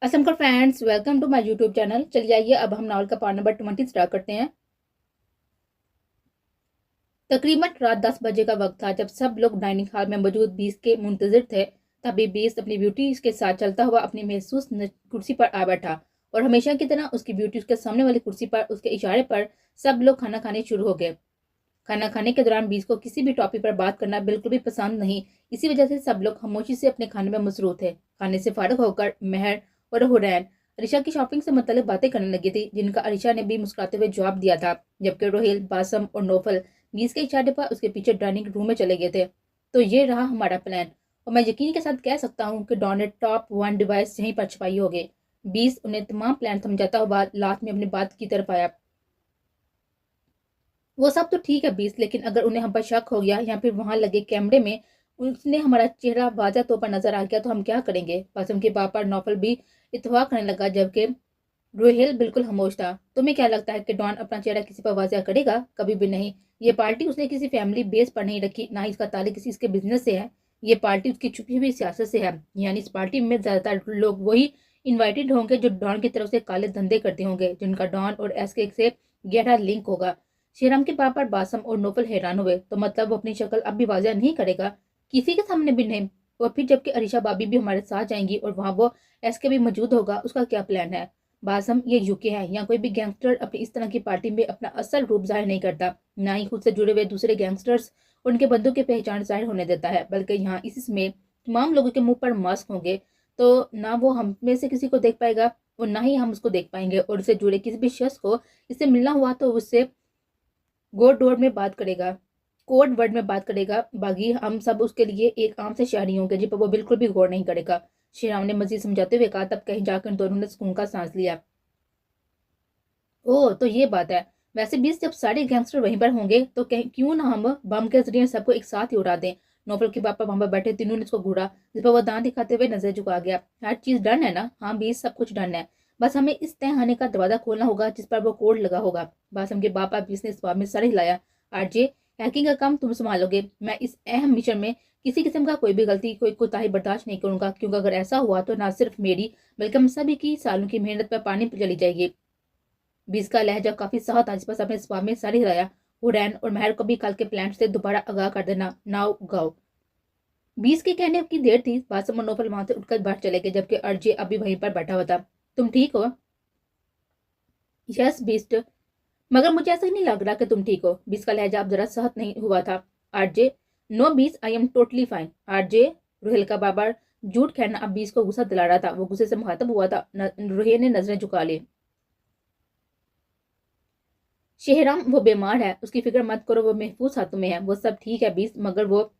Aslam friends, welcome to my YouTube channel. चलिए आइए अब हम नावल का पार्ट नंबर 20 स्टार्ट करते हैं। तकरीबन रात 10 बजे का वक्त था जब सब लोग डाइनिंग हॉल में मौजूद बीस के मुंतजिर थे। तभी बीस अपनी ब्यूटी के साथ चलता हुआ अपनी महसूस कुर्सी पर आ बैठा और हमेशा की तरह उसकी ब्यूटी उसके सामने वाली कुर्सी पर उसके इशारे पर सब लोग खाना खाने शुरू हो गए। खाना खाने के दौरान बीस को किसी भी टॉपिक पर बात करना बिल्कुल भी पसंद नहीं। इसी वजह से सब लोग खामोशी से अपने खाने में मसरूफ थे। खाने से फारिग होकर मेहर और हुरैन अरिशा की शॉपिंग से मुतल्लिक बातें करने लगी थी, जिनका अरिशा ने भी मुस्कुराते हुए जवाब दिया था, जबकि रोहिल, बासम और नौफल बीस के इशारे पर उसके पीछे डाइनिंग रूम में चले गए थे। तो ये रहा हमारा प्लान, और मैं यकीन के साथ कह सकता हूँ कि डॉन ने टॉप 1 डिवाइस यहीं पर छुपाई होगी। बीस उन्हें तमाम प्लान समझाता हुआ लास्ट में अपनी बात की तरफ आया। वो सब तो ठीक है बीस, लेकिन अगर उन्हें हम पर शक हो गया या फिर वहां लगे कैमरे में उसने हमारा चेहरा वाज़ह तौर पर नजर आ गया तो हम क्या करेंगे? पासम के पापा नौफल भी इत्तेफाक करने लगा, जबकि रोहेल बिल्कुल खामोश था। तुम्हें क्या लगता है कि डॉन अपना चेहरा किसी पर वाज़ह करेगा? कभी भी नहीं। ये पार्टी उसने किसी फैमिली बेस पर नहीं रखी, ना ही इसका ताल्लुक किसी इसके बिजनेस से है। ये पार्टी उसकी छुपी हुई सियासत से है। यानी इस पार्टी में ज्यादातर लोग वही इन्वाइटेड होंगे जो डॉन की तरफ से काले धंधे करते होंगे, जिनका डॉन और एसके से गहरा लिंक होगा। श्रीराम के पापा बासम और नोफल हैरान हुए। तो मतलब वो अपनी शक्ल अब भी वाज़ह नहीं करेगा? किसी के सामने भी नहीं? और फिर जबकि अरीशा भाभी भी हमारे साथ जाएंगी और वहां वो एसके भी मौजूद होगा, उसका क्या प्लान है? बासम, ये यूके है, यहाँ कोई भी गैंगस्टर अपनी इस तरह की पार्टी में अपना असल रूप जाहिर नहीं करता, ना ही खुद से जुड़े हुए दूसरे गैंगस्टर्स उनके बंदों की पहचान जाहिर होने देता है। बल्कि यहाँ इसमें तमाम लोगों के मुंह पर मास्क होंगे, तो ना वो हम में से किसी को देख पाएगा और ना ही हम उसको देख पाएंगे, और उससे जुड़े किसी भी शख्स को इससे मिलना हुआ तो उससे कोड वर्ड में बात करेगा। बाकी हम सब उसके लिए एक आम से शहरी होंगे जिन पर वो बिल्कुल भी गौर नहीं करेगा। श्री राम ने मजीद समझाते हुए कहा। तब कहीं जाकर दोनों ने सुकून का सांस लिया। ओह, तो ये बात है। वैसे भी जब सारे गैंगस्टर वहीं पर होंगे तो कहीं क्यों ना हम बम के जरिए सबको एक साथ ही उड़ा दें। नौफल के पापा वहां पर बैठे तीनों ने उसको घूरा, जिस पर वो दांत दिखाते हुए नजर झुका गया। हर चीज डन है ना? हाँ भी, सब कुछ डन है। बस हमें इस तहखाने का दरवाजा खोलना होगा जिस पर वो कोड लगा होगा। बस के पापा बीस ने इस बात में सर हिलाया। आरजे, हैकिंग का काम तुम संभालोगे। मैं इस अहम मिशन में किसी किस्म का कोई भी गलती, कोई कोताही बर्दाश्त नहीं करूंगा, क्योंकि अगर ऐसा हुआ तो ना सिर्फ मेरी बल्कि हम सभी की सालों की मेहनत पर पानी चली जाएगी। बीस का लहजा काफी सख्त था, जिस पर सबने स्वाद में सर हिलाया। हुरैन और महर को भी कल के प्लान से दोबारा आगाह कर देना। नाउ गाओ। बीस के कहने की देर थी, बासम और नौफल वहां से उठकर बाहर चले गए, जबकि अर्जे अभी वहीं पर बैठा हुआ था। तुम ठीक हो? यस बीस्ट, मगर मुझे ऐसा नहीं लग रहा कि तुम ठीक हो। बीस का लहजा अब जरा सहत नहीं हुआ था। आरजे, नो बीस, I am totally fine. RJ, Rohel का बाबा झूठ कहना अब बीस को गुस्सा दिला रहा था। वो गुस्से से मुखातब हुआ था। रोहेल ने नजरें झुका ली। शेहराम, वो बीमार है, उसकी फिक्र मत करो, वो महफूज हाथों में है, वो सब ठीक है बीस। मगर वो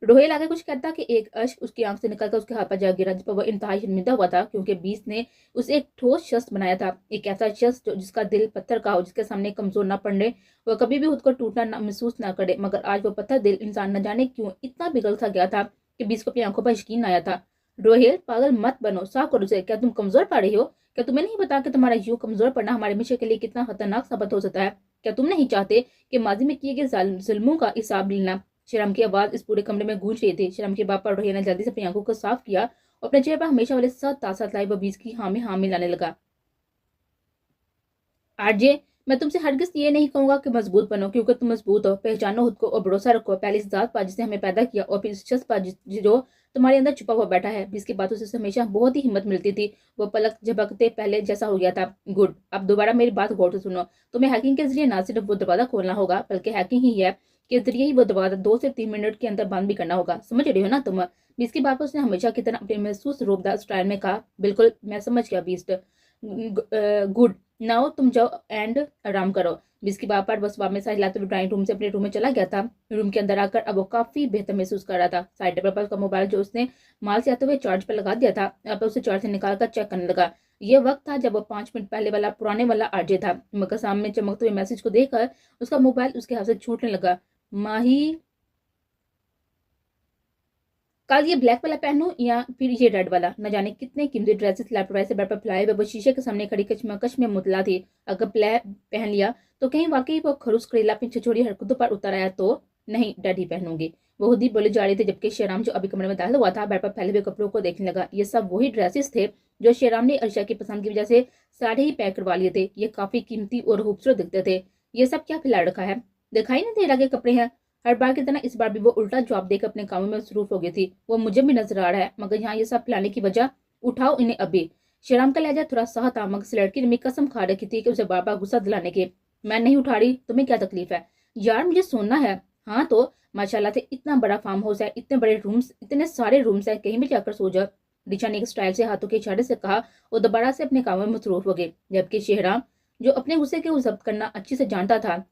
रोहेल आगे कुछ कहता कि एक अश्क उसकी आंख से निकलकर उसके हाथ पर जा गिरा, जिस पर वह इंतहाई शर्मिंदा हुआ था, क्योंकि बीस ने उसे एक ठोस शख्स बनाया था। एक ऐसा शख्स जो जिसका दिल पत्थर का हो, जिसके सामने कमजोर ना पड़े, वह कभी भी खुद को टूटना ना महसूस ना करे। मगर आज वो पत्थर दिल इंसान न जाने क्यों इतना पिघल सा गया था कि बीस को अपनी आंखों पर यकीन आया था। रोहेल, पागल मत बनो, साफ करो उसे। क्या तुम कमजोर पा रही हो? क्या तुम्हें नहीं पता कि तुम्हारा यूं कमजोर पड़ना हमारे मिशन के लिए कितना खतरनाक साबित हो सकता है? क्या तुम नहीं चाहते कि माजी में किए गए जुल्मों का हिसाब लेना? श्रीराम की आवाज इस पूरे कमरे में गूंज रही थी। श्रीराम के बाप पर रोहिया ने जल्दी से अपनी आंखों को साफ किया और अपने चेहरे पर हमेशा वाले साथ तासत लाई वो बीज की हाँ में लाने लगा। आरजे, मैं तुमसे हरगिज ये नहीं कहूंगा कि मजबूत बनो, क्योंकि तुम मजबूत हो। पहचानो खुद को और भरोसा रखो पहले इस जात पर जिसने हमें पैदा किया, और फिर इस शख्स पर जो तुम्हारे अंदर छुपा हुआ बैठा है। जिसकी बातों से हमेशा बहुत ही हिम्मत मिलती थी। वो पलक झपकते पहले जैसा हो गया था। गुड, अब दोबारा मेरी बात गौर से सुनो। तुम्हें हैकिंग के जरिए ना सिर्फ वो दरवाजा खोलना होगा, बल्कि हैकिंग ही है के जरिए ही वो दरवाजा 2 से 3 मिनट के अंदर बंद भी करना होगा। समझ रही हो ना तुम? इसकी बात उसने हमेशा की तरह अपने महसूस रूपदार स्टाइल में कहा। बिल्कुल, मैं समझ गया बीस्ट। गुड, नाउ तुम जाओ एंड आराम करो। जिसकी बापर बस वापस में साइड लाते हुए ड्राइंग रूम से अपने रूम में चला गया था। रूम के अंदर आकर अब वो काफी बेहतर महसूस कर रहा था। साइड टेबल पर उसका मोबाइल जो उसने माल से आते हुए चार्ज पर लगा दिया था, अब उसे चार्ज से निकाल कर चेक करने लगा। यह वक्त था जब वो 5 मिनट पहले वाला पुराने वाला आरजे था। मगर सामने चमकते हुए मैसेज को देखकर उसका मोबाइल उसके हाथ से छूटने लगा। माही, कल ये ब्लैक वाला पहनूं या फिर ये रेड वाला? न जाने कितने कीमती ड्रेसेस लैपटॉप से बेड पर फैलाए हुए वो शीशे के सामने खड़ी कश्मकश में मुतला थी। अगर पहन लिया तो कहीं वाकई वो खरूस करेला अपनी छिछोड़ी हरकतों पर उतर आया तो? नहीं, डैडी पहनूंगी, वो खुद ही बोली जा रही थी, जबकि शेराम जो अभी कमरे में दाखिल हुआ था बेड पर फैले हुए कपड़ों को देखने लगा। ये सब वही ड्रेसेस थे जो शेराम ने अर्षा की पसंद की वजह से सारे ही पैक करवा लिए थे। ये काफी कीमती और खूबसूरत दिखते थे। ये सब क्या खिला रखा है, दिखाई नहीं दे रहा के कपड़े हैं। हर बार की तरह इस बार भी वो उल्टा जवाब देकर अपने कामों में मसरूफ हो गई थी। वो मुझे भी नजर आ रहा है, मगर यहाँ ये सब खिलाने की वजह, उठाओ इन्हें अभी। शेराम का लहजा थोड़ा सहा था, मगर इस लड़की ने भी कसम खा रखी थी कि उसे बार बार गुस्सा दिलाने की। मैं नहीं उठा रही, तुम्हें क्या तकलीफ है? यार मुझे सोना है। हाँ तो माशाल्लाह से इतना बड़ा फार्म हाउस है, इतने बड़े रूम्स, इतने सारे रूम्स है, कहीं भी जाकर सो जा। रिचा ने एक स्टाइल से हाथों के इशारे से कहा और दोबारा से अपने कामों में मसरूफ हो गए। जबकि शेहराम, जो अपने गुस्से को जब्त करना अच्छे से जानता था,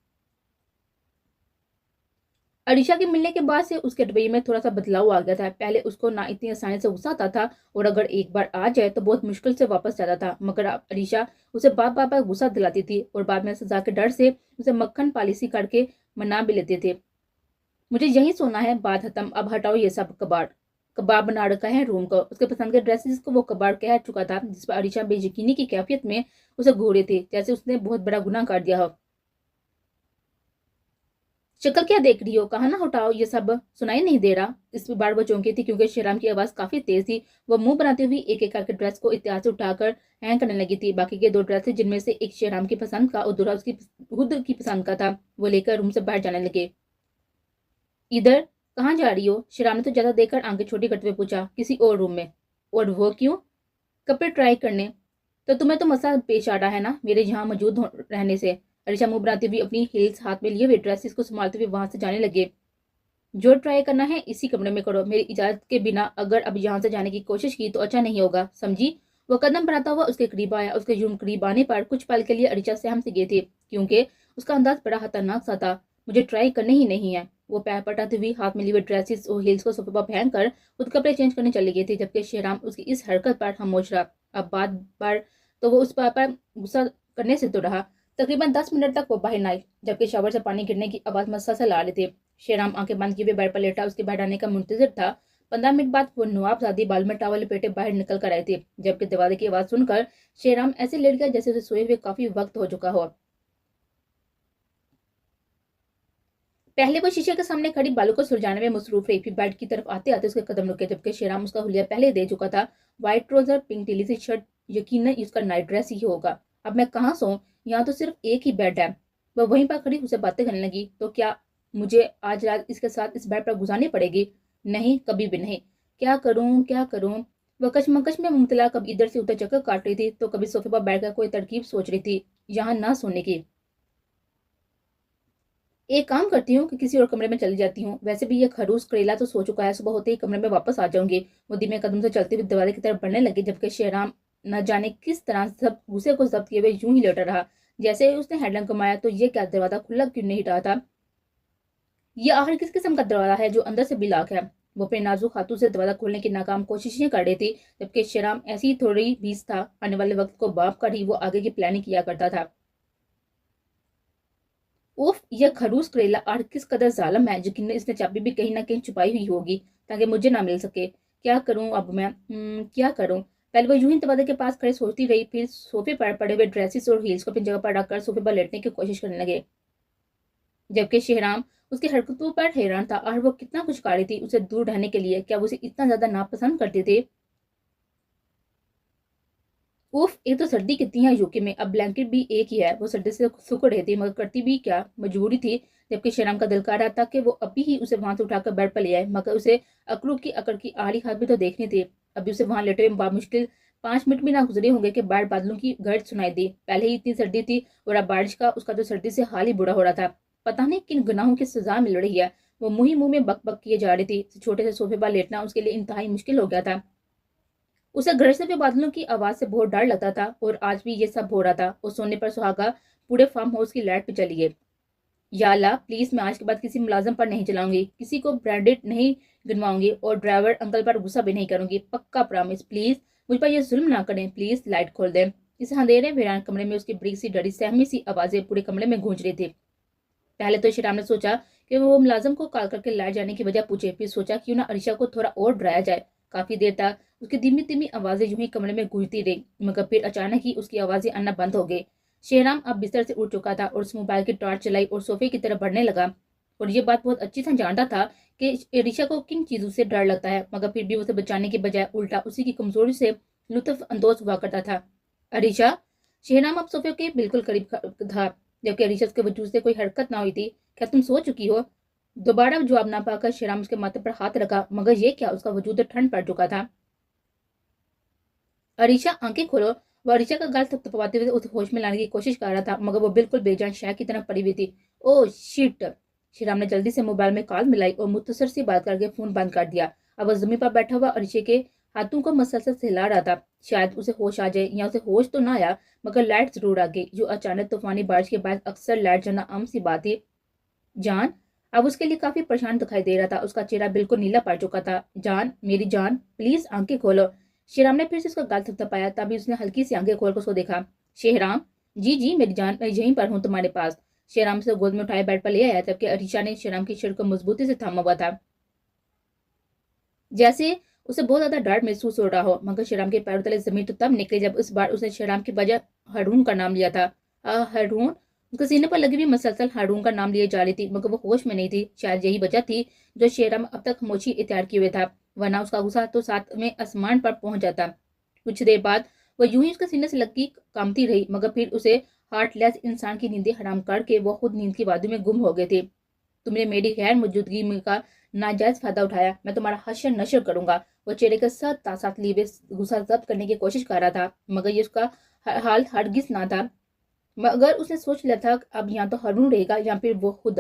अरीशा के मिलने के बाद से उसके रवैये में थोड़ा सा बदलाव आ गया था। पहले उसको ना इतनी आसानी से गुस्सा आता था, और अगर एक बार आ जाए तो बहुत मुश्किल से वापस जाता था। मगर अब अरीशा उसे बार बार बार गुस्सा दिलाती थी और बाद में सजा के डर से उसे मक्खन पॉलिसी करके मना भी लेते थे। मुझे यही सोना है, बात खत्म, अब हटाओ ये सब कबाड़। कबाड़ बना रखा है रूम को। उसके पसंद के ड्रेसेस को वो कबाड़ कह चुका था, जिस पर अरीशा बेयकीनी की कैफियत में उसे घूरे थे, जैसे उसने बहुत बड़ा गुनाह कर दिया हो। शक्ल क्या देख रही हो, कहा ना हटाओ ये सब, सुनाई नहीं दे रहा? इस बार वो चौंकी थी क्योंकि शेराम की आवाज काफी तेज थी। वो मुंह बनाते हुए एक एक करके ड्रेस को इत्याद से उठाकर हैंग करने लगी थी। बाकी के दो ड्रेस थे, जिनमें से एक शेराम की पसंद का और दूसरा उसकी खुद की पसंद का था, वो लेकर रूम से बाहर जाने लगे। इधर कहाँ जा रही हो? शेराम ने तो ज्यादा देखकर आंखें छोटी करते हुए पूछा। किसी और रूम में। और वो क्यों? कपड़े ट्राई करने। तो तुम्हें तो मसला पेश आ रहा है ना मेरे यहाँ मौजूद रहने से? अरीशा मुंह बनाती हुई अपनी हील्स हाथ में लिए हुए ड्रेसेस को संभालते हुए वहां से जाने लगे। जो ट्राई करना है इसी कमरे में करो, मेरी इजाजत के बिना अगर अब यहाँ से जाने की कोशिश की तो अच्छा नहीं होगा, समझी? वो कदम बढ़ाता हुआ उसके करीब आया। उसके यूं करीब आने पर कुछ पल के लिए अरीशा सहम से गई थी, क्योंकि उसका अंदाज बड़ा खतरनाक सा था। मुझे ट्राई करने ही नहीं है। वो पैर पटाती हुई हाथ में लिए हुए ड्रेसेस और हील्स को सोफे पर फेंक कर खुद कपड़े चेंज करने चली गई थी, जबकि शेहराम उसकी इस हरकत पर खामोश रहा। अब बात बार तो वो उस पर गुस्सा करने से तो रहा। तकरीबन 10 मिनट तक वो बाहर न आई, जबकि शावर से पानी गिरने की आवाज मस्सा से ला रही थी। शेराम आंखें बंद किए बेड पर लेटा उसके बाहर आने का मुंतजिर था। 15 मिनट बाद वो नवाबजादी बाल में टावल लपेटे बाहर निकल कर आई थी, जबकि दरवाजे की आवाज सुनकर शेराम ऐसे लेट गया जैसे उसे सोए हुए काफी वक्त हो चुका हो। पहले वो शीशे के सामने खड़ी बालों को सुलझाने में मसरूफ रही, फिर बेड की तरफ आते आते उसके कदम रुके, जबकि शेराम उसका हुलिया पहले दे चुका था। व्हाइट ट्राउजर, पिंक टीली सी शर्ट, यकीनन इसका नाइट ड्रेस ही होगा। अब मैं कहाँ सोऊं? यहाँ तो सिर्फ एक ही बेड है। वह वहीं पर खड़ी उसे बातें करने लगी। तो क्या मुझे आज रात इसके साथ इस बेड पर गुजारनी पड़ेगी? नहीं, कभी भी नहीं। क्या करूं क्या करूं? वह कशमकश में मुबतला कभी इधर से उधर चक्कर काट रही थी, तो कभी सोफे पर बैठकर कोई तरकीब सोच रही थी यहाँ ना सोने की। एक काम करती हूँ कि किसी और कमरे में चली जाती हूँ। वैसे भी ये खरूस करेला तो सो चुका है, सुबह होते ही कमरे में वापस आ जाऊंगी। वो धीमे कदम से चलते हुए दरवाजे की तरफ बढ़ने लगी, जबकि शेहराम न जाने किस तरह सब गुस्से को जब्त किए हुए यूं ही लेटा रहा। जैसे ही उसने हेडलैम्प कमाया तो ये क्या दरवाजा खुला क्यों नहीं रहा था? ये आखिर किस किस्म का दरवाजा है जो अंदर से भी लाख है? वो अपने नाजुक हाथों से दरवाजा खोलने की नाकाम कोशिशें कर रही थी, जबकि शेहराम ऐसी थोड़ी बीस था। आने वाले वक्त को बाप कर ही वो आगे की प्लानिंग किया करता था। उफ, यह खरूस करेला और किस कदर जालिम है, यकीन इसने चाबी भी कहीं ना कहीं छुपाई हुई होगी ताकि मुझे ना मिल सके। क्या करूं अब मैं? क्या करूं? पहले वो यूं ही दरवाजे के पास खड़े सोचती रही, फिर सोफे पर पड़े हुए ड्रेसेस और हील्स को अपनी जगह पर रखकर सोफे पर लेटने की कोशिश करने लगे, जबकि शेहराम उसकी हरकतों पर हैरान था। और वो कितना कुछ कर रही थी उसे दूर रहने के लिए। क्या वो उसे इतना ज्यादा नापसंद करते थे? उफ, एक तो सर्दी कितनी है यूके में, अब ब्लैंकेट भी एक ही है। वो सर्दी से सुकड़ रही थी, मगर करती भी क्या, मजबूरी थी। जबकि शेराम का दिल कर रहा था कि वो अभी ही उसे वहां से उठाकर बेड पर ले आए, मगर उसे अकड़ू की अकड़ की आड़ी हाथ भी तो देखनी थी। अभी उसे वहां लेटे हुए मुश्किल 5 मिनट भी ना गुजरे होंगे कि बाढ़ बादलों की गर्ज सुनाई दी। पहले ही इतनी सर्दी थी और अब बारिश का उसका तो सर्दी से हाल ही बुरा हो रहा था। पता नहीं किन गुनाहों की सजा मिल रही है। वो मुंह ही मुंह में बक बक किए जा रही थी। छोटे से सोफे पर लेटना उसके लिए इंतहाई मुश्किल हो गया था। उसे गरजते हुए बादलों की आवाज से बहुत डर लगता था, और आज भी ये सब हो रहा था। और सोने पर सुहागा पूरे फार्म हाउस की लाइट पे चली गई। या अल्लाह, प्लीज मैं आज के बाद किसी मुलाजिम पर नहीं चलाऊंगी, किसी को ब्रांडेड नहीं गिनवाऊंगी, और ड्राइवर अंकल पर गुस्सा भी नहीं करूंगी, पक्का प्रॉमिस। प्लीज मुझ पर यह जुल्म ना करें, प्लीज लाइट खोल दें। इस अंधेरे वीरान कमरे में उसकी बड़ी सी डरी सहमी सी आवाजें पूरे कमरे में गूंज रही थी। पहले तो शिराम ने सोचा कि वो मुलाजिम को कॉल करके लाइट जाने की वजह पूछे, फिर सोचा क्यों ना अरीशा को थोड़ा और डराया जाए। काफी देर तक उसकी धीमी धीमी आवाजें यूं ही कमरे में गूंजती रही, मगर फिर अचानक ही उसकी आवाजें आना बंद हो गई। शेहराम अब बिस्तर से उठ चुका था और उस मोबाइल की टॉर्च चलाई और सोफे की तरफ बढ़ने लगा। और ये बात बहुत अच्छी तरह जानता था कि अरीशा को किन चीजों से डर लगता है, मगर फिर भी उसे बचाने के बजाय उल्टा उसी की कमजोरी से लुत्फ अंदोज हुआ करता था। अरीशा, शेहनाम अब सोफे के बिल्कुल करीब था, जबकि अरीशा के वजूद से कोई हरकत ना हुई थी। क्या तुम सो चुकी हो? दोबारा जवाब ना पाकर शेहनाम उसके माथे पर हाथ रखा, मगर ये क्या, उसका वजूद ठंड पड़ चुका था। अरीशा, आंखें खोलो। वो अरीशा का गाल थपथपाते हुए उसे होश में लाने की कोशिश कर रहा था, मगर वो बिल्कुल बेजान शय की तरह पड़ी हुई थी। Oh shit! श्रीराम ने जल्दी से मोबाइल में कॉल मिलाई और मुख्तसर सी बात करके फोन बंद कर दिया। अब वो जमीन पर बैठा हुआ अरीशा के हाथों को मसलसल हिला रहा था। शायद उसे होश आ जाए, या उसे होश तो ना आया, मगर लाइट जरूर आ गई, जो अचानक तूफानी बारिश के बाद अक्सर लाइट जाना आम सी बात थी। जान अब उसके लिए काफी परेशान दिखाई दे रहा था। उसका चेहरा बिल्कुल नीला पड़ चुका था। जान, मेरी जान, प्लीज आंखें खोलो। शेहराम ने फिर से उसका गाल थपथपाया, तभी उसने हल्की सी आंखें खोलकर उसको देखा। शेहराम, जी जी मेरी जान, मैं यहीं पर हूँ तुम्हारे पास। शेहराम से गोद में उठाए बेड पर ले आया, जबकि अरीशा ने शेहराम की शर्ट को मजबूती से थामा हुआ था, जैसे उसे बहुत ज्यादा डर महसूस हो रहा हो। मगर शेहराम के पैरों तले जमीन तो तब निकली जब इस बार उसने शेहराम की वजह हारून का नाम लिया था। हारून? उसके सीने पर लगी हुई मसलसल हारून का नाम लिए जा रही थी, मगर वो होश में नहीं थी। शायद यही वजह थी जो शेहराम अब तक खामोशी इख्तियार किए हुए था, वरना उसका गुस्सा तो साथ में आसमान पर पहुंच जाता। कुछ देर बाद वह यूं ही उसके सीने से लगी कामती रही, मगर फिर उसे हार्टलेस इंसान की नींदें हराम करके वो खुद नींद की वादी में गुम हो गए थे। तुमने मेरी गैर मौजूदगी में का नाजायज फायदा उठाया, मैं तुम्हारा हश्र नश्र करूंगा। वो चेहरे के साथ साथ लिए गुस्सा जब्त करने की कोशिश कर रहा था, मगर ये उसका हाल हरगिज ना था। मगर उसने सोच लिया था अब या तो हारून रहेगा या फिर वो खुद।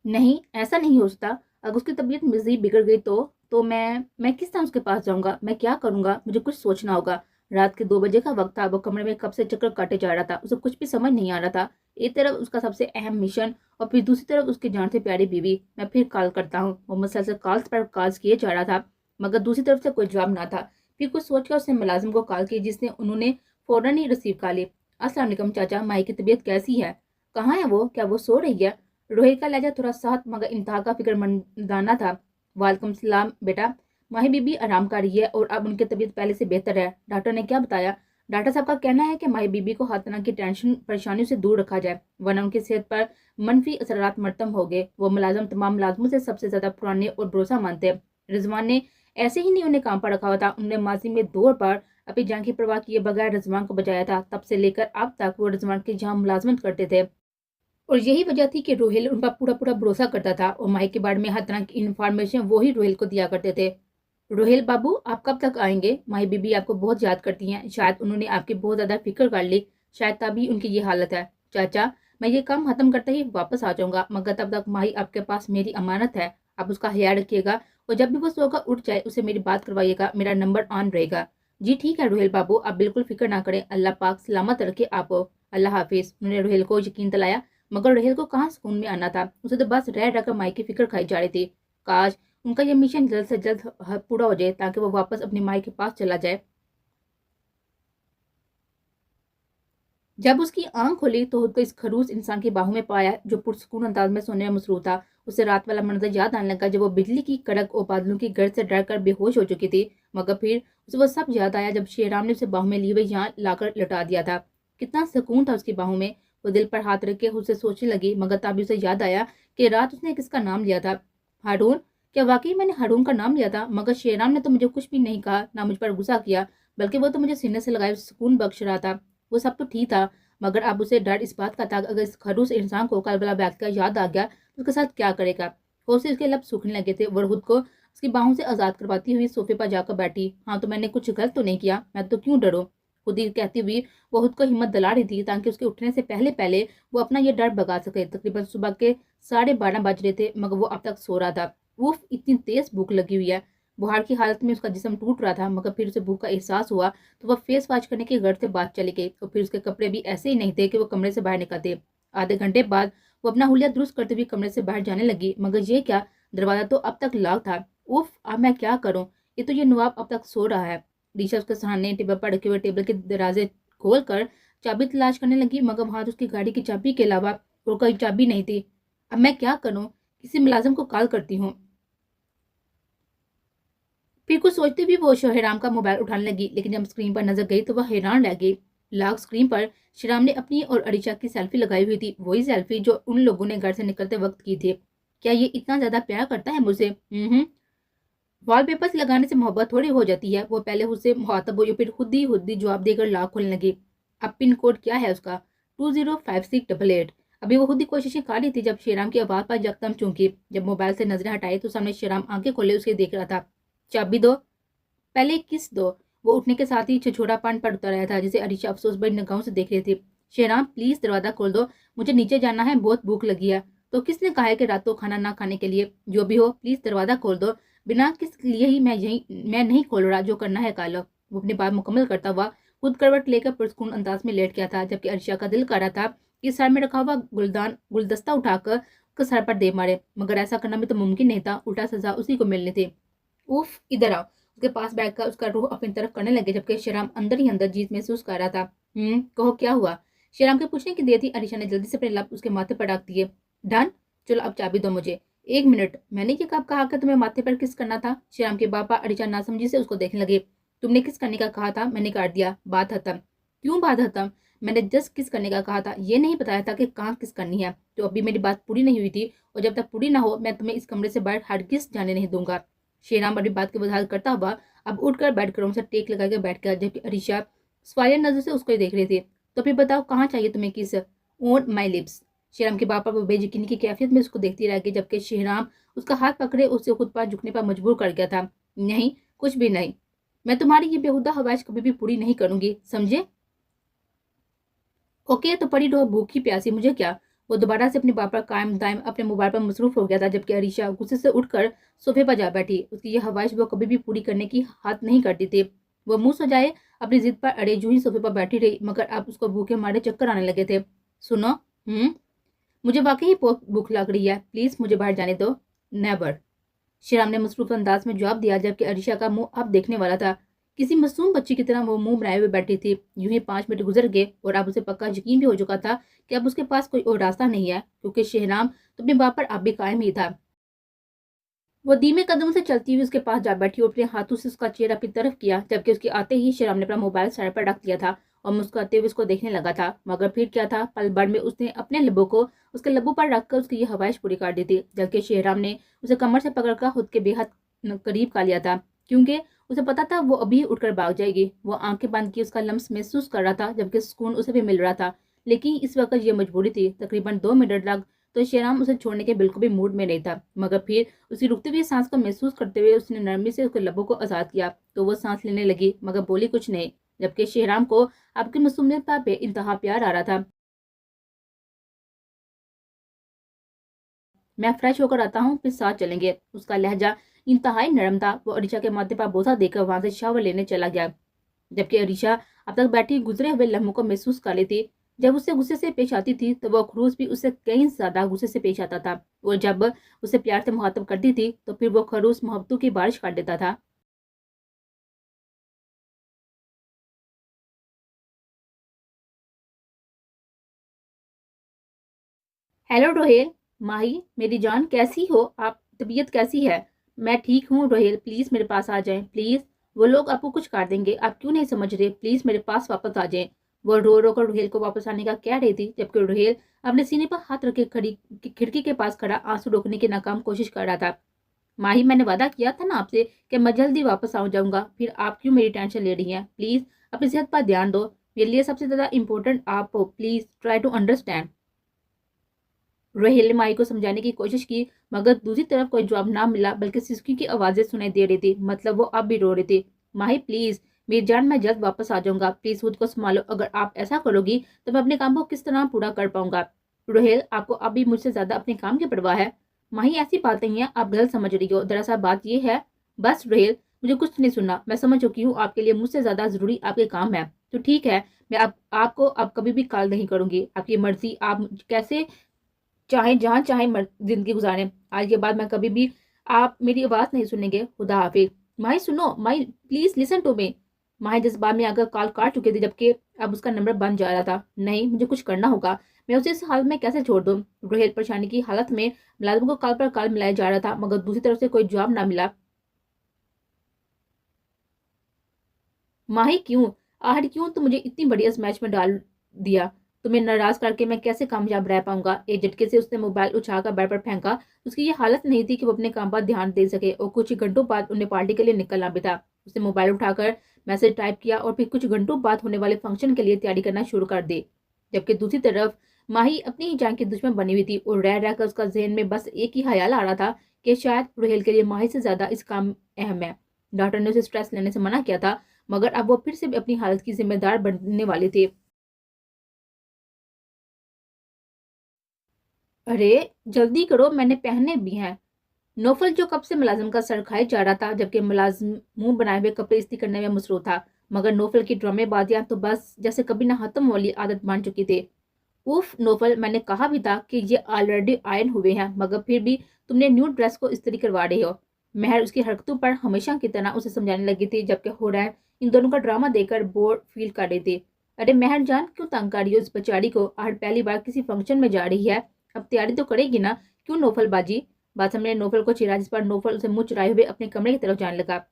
नहीं, ऐसा नहीं हो सकता। अगर उसकी तबीयत मजीद बिगड़ गई तो मैं किस तरह उसके पास जाऊंगा? मैं क्या करूंगा? मुझे कुछ सोचना होगा। रात के 2 बजे का वक्त था। वो कमरे में कब से चक्कर काटे जा रहा था, उसे कुछ भी समझ नहीं आ रहा था। एक तरफ उसका सबसे अहम मिशन और फिर दूसरी तरफ उसकी जान से प्यारी बीवी। मैं फिर कॉल करता हूँ। वो मुसलसल कॉल्स पर कॉल्स किए जा रहा था, मगर दूसरी तरफ से कोई जवाब ना था। फिर कुछ सोचकर उसने मुलाजिम को कॉल की, जिसने उन्होंने फौरन ही रिसीव कर ली। अस्सलाम वालेकुम चाचा, माई की तबीयत कैसी है? कहाँ है वो? क्या वो सो रही है? रोहित का लहजा थोड़ा सख्त मगर इंतहा का फिक्रमंदाना था। वालेकुम सलाम बेटा, माही बीबी आराम कर रही है और अब उनकी तबीयत पहले से बेहतर है। डॉक्टर ने क्या बताया? डॉक्टर साहब का कहना है कि माही बीबी को हर तरह की टेंशन परेशानियों से दूर रखा जाए, वरना उनकी सेहत पर मनफी असरात मरतम हो गए। वो मुलाजम तमाम मुलाजमों से सबसे ज्यादा पुराने और भरोसा मानते हैं। रिजवान ने ऐसे ही नहीं उन्हें काम पर रखा हुआ था। उन्होंने माजी में 2 बार अपनी जान की परवाह किए बगैर रिजवान को बचाया था। तब से लेकर अब तक वो रिजवान की जहाँ मुलाजमत करते थे, और यही वजह थी कि रोहिल उन पर पूरा पूरा भरोसा करता था और माई के बारे में हर तरह की इन्फॉर्मेशन वो ही रोहिल को दिया करते थे। रोहिल बाबू, आप कब तक आएंगे? माई बीबी आपको बहुत याद करती हैं। शायद उन्होंने आपकी बहुत ज्यादा फिक्र कर ली, शायद तभी उनकी ये हालत है। चाचा, मैं ये काम खत्म करते ही वापस आ जाऊंगा, मगर तब तक माई आपके पास मेरी अमानत है। आप उसका ख्याल रखिएगा और जब भी वो सोकर उठ जाए उसे मेरी बात करवाइएगा। मेरा नंबर ऑन रहेगा। जी ठीक है रोहिल बाबू, आप बिल्कुल फिक्र ना करें। अल्लाह पाक सलामत रखे आपको। अल्लाह हाफिज। उन्होंने रोहिल को यकीन दिलाया, मगर रोहिल को कहाँ सुकून में आना था। उसे तो बस रह रहकर माई की फिक्र खाई जा रही थी। काश उनका ये मिशन जल्द से जल्द पूरा हो जाए, ताकि वो वापस अपनी माई के पास चला जाए। जब उसकी आंख खुली तो खुद को इस खरूस इंसान की बाहों में पाया, जो पुरसकून अंदाज में सोने में मसरूफ था। उसे रात वाला मंजर याद आने लगा, जब वो बिजली की कड़क और बादलों की गर्द से डर कर बेहोश हो चुकी थी। मगर फिर उसे वो सब याद आया जब शेराम ने उसे बाहों में लिए हुए यहाँ लाकर लौटा दिया था। कितना सुकून था उसकी बाहों में। वो दिल पर हाथ रख के उसे सोचने लगी, मगर तभी उसे याद आया कि रात उसने किसका नाम लिया था। हारून? क्या वाकई मैंने हारून का नाम लिया था? मगर शेराम ने तो मुझे कुछ भी नहीं कहा, ना मुझ पर गुस्सा किया, बल्कि वो तो मुझे सीने से लगाए सुकून बख्श रहा था। वो सब तो ठीक था, मगर अब उसे डर इस बात का था कि अगर इस खड़ूस इंसान को कल वाला व्यक्ति का याद आ गया तो उसके साथ क्या करेगा। होश से उसके लब सूखने लगे थे। वो खुद को उसकी बाहों से आजाद करवाती हुई सोफे पर जाकर बैठी। हाँ, तो मैंने कुछ गलत तो नहीं किया, मैं तो क्यों डरूं? खुद ही कहती हुई वो खुद को हिम्मत दिला रही थी, ताकि उसके उठने से पहले पहले वो अपना ये डर भगा सके। तकरीबन सुबह के 12:30 बज रहे थे, मगर वो अब तक सो रहा था। उफ, इतनी तेज भूख लगी हुई है। बुखार की हालत में उसका जिस्म टूट रहा था, मगर फिर उसे भूख का एहसास हुआ तो वह फेस वॉश करने की गर्द से बात चली गई। और फिर उसके कपड़े भी ऐसे ही नहीं थे कि वो कमरे से बाहर निकलते। आधे घंटे बाद वो अपना हुलिया दुरुस्त करते हुए कमरे से बाहर जाने लगी, मगर ये क्या, दरवाजा तो अब तक लॉक था। उफ, अब मैं क्या करूं? ये तो ये नवाब अब तक सो रहा है। रीशा उसके सामने टेबल पर रखे हुए टेबल के दरवाजे खोल कर चाबी तलाश करने लगी, मगर वहां तो उसकी गाड़ी की चाबी के अलावा और कोई चाबी नहीं थी। अब मैं क्या करूं? किसी मुलाजिम को कॉल करती हूँ। फिर कुछ सोचते हुए वो शोहराम का मोबाइल उठाने लगी, लेकिन जब स्क्रीन पर नजर गई तो वह हैरान रह गई। लॉक स्क्रीन पर श्रीराम ने अपनी और अरीशा की सेल्फी लगाई हुई थी, वही सेल्फी जो उन लोगों ने घर से निकलते वक्त की थी। क्या ये इतना ज्यादा प्यार करता है मुझसे? वॉलपेपर्स लगाने से मोहब्बत थोड़ी हो जाती है। वो पहले उससे मुखातब हुई, फिर खुद ही जवाब देकर लाख खोलने लगी। अब पिन कोड क्या है उसका? 205688। अभी वो खुद ही कोशिशें कर रही थी जब श्रीराम की आवाज पर यकदम चौंकी। जब मोबाइल से नजरें हटाई तो सामने श्रीराम आंखें खोले उसके देख रहा था। चाबी दो। पहले किस दो। वो उठने के साथ ही छिछोरापन पर उतर आया था, जिसे अरीशा अफसोस भरी निगाहों से देख रही थी। श्रीराम प्लीज दरवाजा खोल दो, मुझे नीचे जाना है, बहुत भूख लगी है। तो किसने कहा है कि रात को खाना ना खाने के लिए? जो भी हो प्लीज दरवाजा खोल दो। बिना किस लिए ही मैं नहीं खोल रहा, जो करना है कर लो। वो अपनी बात मुकम्मल करता हुआ खुद करवट लेकर पुरस्कून अंदाज में लेट गया था, जबकि अरीशा का दिल कर रहा था कि सर में रखा हुआ गुलदस्ता उठाकर उसके सर पर दे मारे, मगर ऐसा करना भी तो मुमकिन नहीं था। उल्टा सजा उसी को मिलनी थी। उफ, इधर आओ। उसके पास बैठकर उसका रूह अपनी तरफ करने लगे, जबकि श्रीराम अंदर ही अंदर जीत महसूस कर रहा था। कहो क्या हुआ? श्रीराम के पूछने की देर थी, अरीशा ने जल्दी से अपने लब उसके माथे पर रख दिए। डन। चलो अब चाबी दो मुझे। एक मिनट, मैंने ये कब कहा कि तुम्हें माथे पर किस करना था? श्रीराम के पापा अरीशा नासमझी से उसको देखने लगे। तुमने किस करने का कहा था, मैंने काट दिया, बात खत्म। क्यों बात खत्म? मैंने जस्ट किस करने का कहा था, ये नहीं बताया था कि कहाँ किस करनी है। तो अभी मेरी बात पूरी नहीं हुई थी, और जब तक पूरी ना हो मैं तुम्हें इस कमरे से बाहर हरगिज जाने नहीं दूंगा। श्रीराम अपनी बात की वजाहत करता हुआ अब उठकर बेडरूम से टेक लगाकर बैठ गया, जबकि अरीशा सवालिया नजर से उसको ही देख रही थी। तो फिर बताओ कहाँ चाहिए तुम्हें किस? On my lips. श्रीराम के बापा वो बेयकीनी की कैफियत में उसको देखती रह गई, जबकि श्रीराम उसका हाथ पकड़े उसे खुद पर झुकने पर मजबूर कर गया था। नहीं, कुछ भी नहीं। मैं तुम्हारी ये बेहुदा ख्वाहिश कभी भी पूरी नहीं करूंगी, समझे? ओके तो पड़ी रहो भूखी प्यासी, मुझे क्या। वो दोबारा से अपने बाप पर कायम दायम अपने मोबाइल पर मसरूफ हो गया था, जबकि अरीशा गुस्से से उठकर सोफे पर जा बैठी। उसकी यह ख्वाहिश वो कभी भी पूरी करने की हाथ नहीं करती थी। वो मुंह सजाए अपनी जिद पर अड़े जूही सोफे पर बैठी रही, मगर अब उसको भूखे मारे चक्कर आने लगे थे। सुनो, मुझे वाकई ही भूख लग रही है, प्लीज मुझे बाहर जाने दो। नेवर। श्रीराम ने मसरूफ अंदाज में जवाब दिया, जबकि अरीशा का मुंह अब देखने वाला था। किसी मासूम बच्ची की तरह वो मुंह बनाए हुए बैठी थी। यूं ही 5 मिनट गुजर गए और अब उसे पक्का यकीन भी हो चुका था कि अब उसके पास कोई और रास्ता नहीं है, क्योंकि श्रीराम तो अपने बाप पर अब भी कायम ही था। वो धीमे कदम से चलती हुई उसके पास जा बैठी और अपने हाथों से उसका चेहरा अपनी तरफ किया, जबकि उसके आते ही श्रीराम ने अपना मोबाइल सर पर रख दिया था और मुस्कुराते हुए उसको देखने लगा था। मगर फिर क्या था, पल भर में उसने अपने लबों को उसके लबों पर रखकर उसकी यह ख्वाहिश पूरी कर दी थी, जबकि श्रीराम ने उसे कमर से पकड़कर खुद के बेहद करीब कर लिया था, क्योंकि उसे पता था वो अभी उठकर भाग जाएगी। वो आंखें बंद की उसका लम्स महसूस कर रहा था, जबकि सुकून उसे भी मिल रहा था। लेकिन इस वक्त ये मजबूरी थी। तकरीबन 2 मिनट लग तो श्रीराम उसे छोड़ने के बिल्कुल भी मूड में नहीं था, मगर फिर उसकी रुकती हुई सांस को महसूस करते हुए उसने नरमी से उसके लबों को आजाद किया। तो वो सांस लेने लगी, मगर बोली कुछ नहीं, जबकि श्रीराम को आपकी मासूमियत पर बेइंतहा प्यार आ रहा था। मैं फ्रेश होकर आता हूँ, फिर साथ चलेंगे। उसका लहजा इंतहाई नरम था। वो अरीशा के माथे पर बोसा देकर वहां से शावर लेने चला गया, जबकि अरीशा अब तक बैठी गुजरे हुए लम्हों को महसूस कर लेती। जब उससे गुस्से से पेश आती थी तो वह खरूस भी उससे कहीं ज्यादा गुस्से से पेश आता था, और जब उसे प्यार से मुखातब करती थी तो फिर वो खरूस मोहब्बतों की बारिश कर देता था। हेलो रोहेल। माही मेरी जान, कैसी हो आप? तबीयत कैसी है? मैं ठीक हूँ रोहेल, प्लीज मेरे पास आ जाएं, प्लीज। वो लोग आपको कुछ कर देंगे, आप क्यों नहीं समझ रहे? प्लीज मेरे पास वापस आ जाएं। वो रो रो कर रोहेल को वापस आने का कह रही थी, जबकि रोहेल अपने सीने पर हाथ रखे खड़ी खिड़की के पास खड़ा आंसू रोकने की नाकाम कोशिश कर रहा था। माही मैंने वादा किया था ना आपसे कि मैं जल्दी वापस आ जाऊंगा, फिर आप क्यों मेरी टेंशन ले रही हैं? प्लीज अपनी सेहत पर ध्यान दो। मेरे लिए सबसे ज्यादा इंपॉर्टेंट आप हो, please try to understand. Rohil ने माई को समझाने की कोशिश की, मगर दूसरी तरफ कोई जवाब ना मिला, बल्कि सिसकी की आवाजें सुनाई दे रही थी। मतलब वो अब भी रो रही थी। माही प्लीज, मेरी जान, मैं जल्द वापस आ जाऊंगा, प्लीज खुद को संभालो। अगर आप ऐसा करोगी तो मैं अपने काम को किस तरह पूरा कर पाऊंगा? रोहेल, आपको अभी मुझसे ज्यादा अपने काम की परवाह है। माही ऐसी बात नहीं है, आप गलत समझ रही हो। दरअसल बात यह है। बस रोहेल, मुझे कुछ नहीं सुनना। मैं समझ चुकी हूँ आपके लिए मुझसे ज्यादा जरूरी आपके काम है। तो ठीक है, मैं आपको अब कभी भी कॉल नहीं करूंगी। आपकी मर्जी, आप कैसे चाहे जहाँ चाहे जिंदगी गुजारें। आज के बाद मैं कभी भी आप मेरी आवाज नहीं सुनेंगे। खुदा हाफिज। माही सुनो, माही प्लीज लिसन टू मी। माही जज्बात में आकर कॉल काट चुके थे, जबकि अब उसका नंबर बंद जा रहा था। नहीं, मुझे कुछ करना होगा। मैं उसे इस हालत में कैसे छोड़ दूं? रोहित परेशानी की हालत में मुलाजिम को कॉल पर कॉल मिलाया जा रहा था, मगर दूसरी तरफ से कोई जवाब ना मिला। माही क्यों, आखिर क्यों तो मुझे इतनी बड़ी आजमाइश में डाल दिया? तुम्हें नाराज करके मैं कैसे कामयाब रह पाऊंगा। एक झटके से उसने मोबाइल उछाकर बेड पर फेंका। उसकी ये हालत नहीं थी कि वो अपने काम पर ध्यान दे सके और कुछ घंटों बाद उन्हें पार्टी के लिए निकलना भी था। उसने मोबाइल उठाकर मैसेज टाइप किया और फिर कुछ घंटों बाद होने वाले फंक्शन के लिए तैयारी करना शुरू कर दी। जबकि दूसरी तरफ माही अपनी ही जान की दुश्मन बनी हुई थी और रह रहकर उसका जहन में बस एक ही ख्याल आ रहा था कि शायद रुहेल के लिए माही से ज्यादा इस काम अहम है। डॉक्टर ने उसे स्ट्रेस लेने से मना किया था, मगर अब वो फिर से अपनी हालत की जिम्मेदार बनने वाली थी। अरे जल्दी करो, मैंने पहनने भी हैं। नौफल जो कब से मुलाजिम का सर खाए जा रहा था, जबकि मुलाजिम मुंह बनाए हुए कपड़े इस्त्री करने में मसरूफ था, मगर नौफल की ड्रामेबाजियां तो बस जैसे कभी ना खत्म वाली आदत बन चुकी थी। उफ नौफल, मैंने कहा भी था कि ये ऑलरेडी आयरन हुए हैं, मगर फिर भी तुमने न्यू ड्रेस को इस्त्री करवा रही हो। महर उसकी हरकतों पर हमेशा की तरह उसे समझाने लगी थी, जबकि हुरैन इन दोनों का ड्रामा देखकर बोर फील कर रही थी। अरे महर जान, क्यों तंग कर रही हो इस बेचारी को? आज पहली बार किसी फंक्शन में जा रही है, अब तैयारी तो करेगी ना। क्यों नौफल बाजी? बात समझे नौफल को चिरा, जिस पर नौफल उसे मुंह चुराए हुए अपने कमरे की तरफ जाने लगा।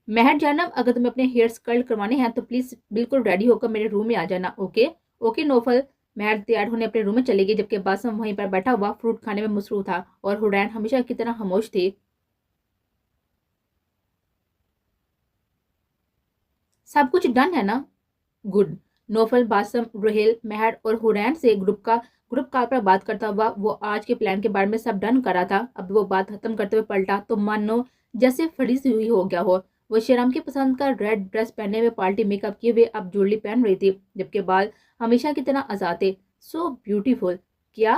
महर जानम, अगर तुम्हें अपने हेयर्स कर्ल करवाने हैं तो प्लीज बिल्कुल रेडी होकर मेरे रूम में आ जाना। Okay okay Naufal. महर तैयार होने अपने रूम में चली गई, जबकि बासम वहीं पर बैठा हुआ फ्रूट खाने में मसरूफ था और हुरैन हमेशा की तरह खामोश थी। सब कुछ डन है ना? गुड। नौफल बासम रुहेल महर और हुरैन से ग्रुप कॉल पर बात करता हुआ वो आज के प्लान के बारे में सब डन करा था। अब वो बात खत्म करते हुए पलटा तो मानो जैसे फड़ी सी हुई हो गया हो। वो शेराम की पसंद का रेड ड्रेस पहने हुए, पार्टी मेकअप किए हुए, अब ज्वेलरी पहन रही थी, जबकि बाल हमेशा की तरह आजाद थे। So beautiful. क्या?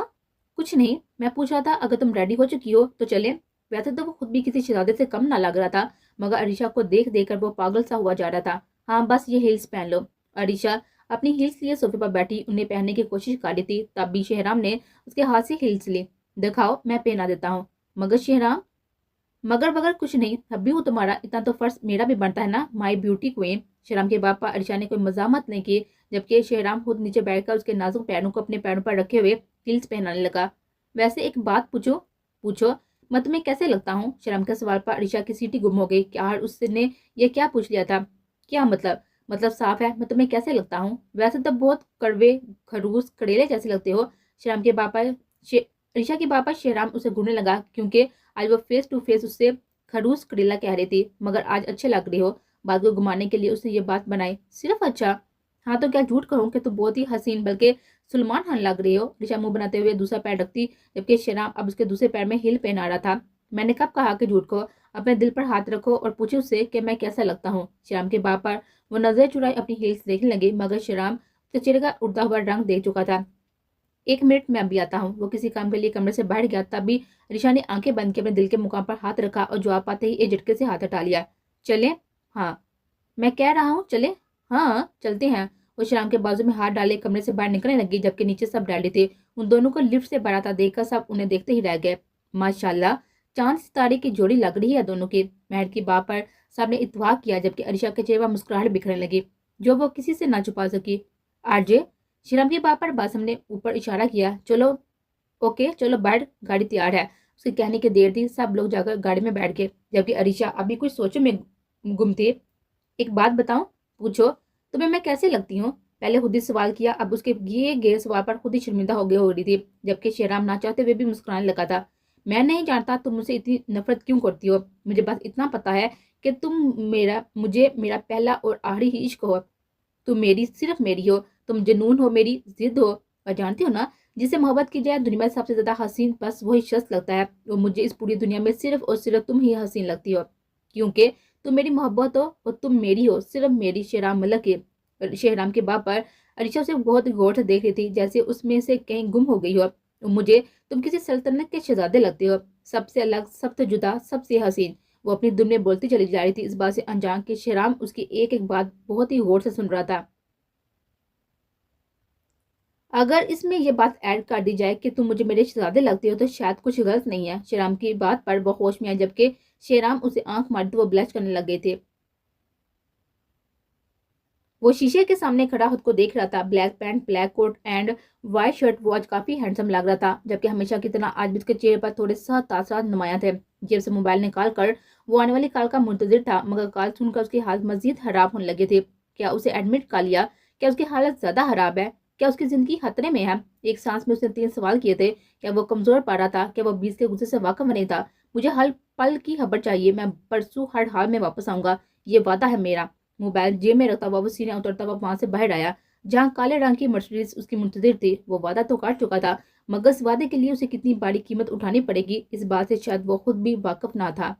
कुछ नहीं, मैं पूछ रहा था अगर तुम रेडी हो चुकी हो तो चले। वैसे तो वो खुद भी किसी शहजादे से कम ना लग रहा था, मगर अरीशा को देख देख कर वो पागल सा हुआ जा रहा था। हाँ बस ये हिल्स पहन लो। अरीशा अपनी हिल्स लिए सोफे पर बैठी उन्हें पहनने की कोशिश कर रही थी, तभी शहराम ने उसके हाथ से हिल्स ली। दिखाओ, मैं पहना देता हूँ। मगर शहराम, मगर बगर कुछ नहीं, तब भी हूँ तुम्हारा, इतना तो फर्ज मेरा भी बनता है ना, माई ब्यूटी क्वीन। शहराम के बाप पर अरिशा ने कोई मजामत नहीं की, जबकि शहराम खुद नीचे बैठकर उसके नाजुक पैरों को अपने पैरों पर रखे हुए हिल्स पहनाने लगा। वैसे एक बात पूछो? पूछो। मैं तुम्हें कैसे लगता हूँ? शहराम के सवाल पर अरिशा की सीटी गुम हो गई। क्या उसने ये क्या पूछ लिया था? क्या मतलब? मतलब साफ है, मैं तुम्हें कैसे लगता हूँ? वैसे तो बहुत कड़वे खरूस कड़ेले जैसे लगते हो। शहराम के पापा अरिशा के पापा शहराम उसे घूरने लगा, क्योंकि आज वो फेस टू फेस उससे खरूस करेला कह रही थी। मगर आज अच्छे लग रही हो। बात को घुमाने के लिए उसने ये बात बनाई। सिर्फ अच्छा? हाँ तो क्या झूठ कहूँ कि तू बहुत ही हसीन बल्कि सुलमान खान लग रही हो। ऋषा मुंह बनाते हुए दूसरा पैर रखती, जबकि शराब अब उसके दूसरे पैर में हिल पहना रहा था। मैंने कब कहा कि झूठ कहो? अपने दिल पर हाथ रखो और पूछो उससे कि मैं कैसा लगता हूँ। श्याम के बाप पर वो नजर चुराई अपनी हिल्स देखने लगी, मगर शराब उसके चेहरे का उड़ता हुआ रंग देख चुका था। एक मिनट में अभी आता हूँ। वो किसी काम के लिए कमरे से बाहर गया, तभी ऋषा ने आंखें बंद के अपने दिल के मुकाम पर हाथ रखा और जवाब पाते ही एक झटके से हाथ हटा लिया। चले? हाँ मैं कह रहा हूँ चले। हाँ चलते हैं। वो शराम के बाजू में हाथ डाले कमरे से बाहर निकलने लगी, जबकि नीचे सब डैडी थे। उन दोनों को लिफ्ट से बाहर आता देखकर सब उन्हें देखते ही रह गए। माशाल्लाह, चांद सितारे की जोड़ी लग रही है दोनों की। महर की बात पर सबने इत्तेफाक किया, जबकि अरिशा के चेहरे पर मुस्कुराहट बिखरने लगी, जो वो किसी से ना छुपा सकी। आरजे, श्रीराम की बात पर बासम ने ऊपर इशारा किया। चलो ओके चलो बैठ, गाड़ी तैयार है। उसके कहने की देर थी, सब लोग जाकर गाड़ी में बैठ गए, जबकि अरीशा अभी कुछ सोचों में गुम थी। एक बात बताऊं? पूछो। तुम्हें मैं कैसे लगती हूँ? पहले खुद ही सवाल किया, अब उसके ये गैर सवाल पर खुद ही शर्मिंदा हो रही थी, जबकि शेराम ना चाहते हुए भी मुस्कुराने लगा था। मैं नहीं जानता तुम मुझसे इतनी नफरत क्यों करती हो। मुझे बस इतना पता है कि मुझे मेरा पहला और आखिरी ही इश्क हो। तुम मेरी, सिर्फ मेरी हो। तुम जुनून हो, मेरी जिद हो। और जानती हो ना, जिसे मोहब्बत की जाए दुनिया में सबसे ज्यादा हसीन बस वही शख्स लगता है। और मुझे इस पूरी दुनिया में सिर्फ और सिर्फ तुम ही हसीन लगती हो, क्योंकि तुम मेरी मोहब्बत हो और तुम मेरी हो, सिर्फ मेरी। शेहराम मलक के शेहराम के बाप पर अरिशा उसे बहुत गौर से देख रही थी, जैसे उसमें से कहीं गुम हो गई हो। मुझे तुम किसी सल्तनत के शहजादे लगते हो, सबसे अलग, सबसे जुदा, सबसे हसीन। वो अपनी धुन में बोलती चली जा रही थी, इस बात से अनजान कि शेहराम उसकी एक एक बात बहुत ही गौर से सुन रहा था। अगर इसमें यह बात ऐड कर दी जाए कि तुम मुझे मेरे शहजादे लगते हो तो शायद कुछ गलत नहीं है। शेराम की बात पर वो होश में आया, जबकि शेराम उसे आंख मारते तो वो ब्लश करने लग गए थे। वो शीशे के सामने खड़ा खुद को देख रहा था। Black pant, black coat and white shirt, वो आज काफी हैंडसम लग रहा था, जबकि हमेशा की तरह आज भी उसके चेहरे पर थोड़े सा तासरात नुमाया थे। जेब से मोबाइल निकाल कर वो आने वाली कॉल का मुंतजिर था, मगर कॉल सुनकर उसकी हालत मजीद खराब होने लगे थे। क्या उसे एडमिट कर लिया क्या उसकी हालत ज्यादा खराब है? क्या उसकी जिंदगी खतरे में है? एक सांस में उसने 3 सवाल किए थे। क्या वो कमजोर पा रहा था? क्या वो बीस के गुस्से से वाकफ नहीं था? मुझे हर पल की खबर चाहिए। मैं परसों हर हाल में वापस आऊंगा, ये वादा है मेरा। मोबाइल जेब में रखता हुआ वो सीढ़ियां उतरता हुआ वहां से बाहर आया। जहाँ काले रंग की मर्सिडीज उसकी मुंतजिर थी। वो वादा तो काट चुका था, मगर इस वादे के लिए उसे कितनी बड़ी कीमत उठानी पड़ेगी, इस बात से शायद वो खुद भी वाकिफ ना था।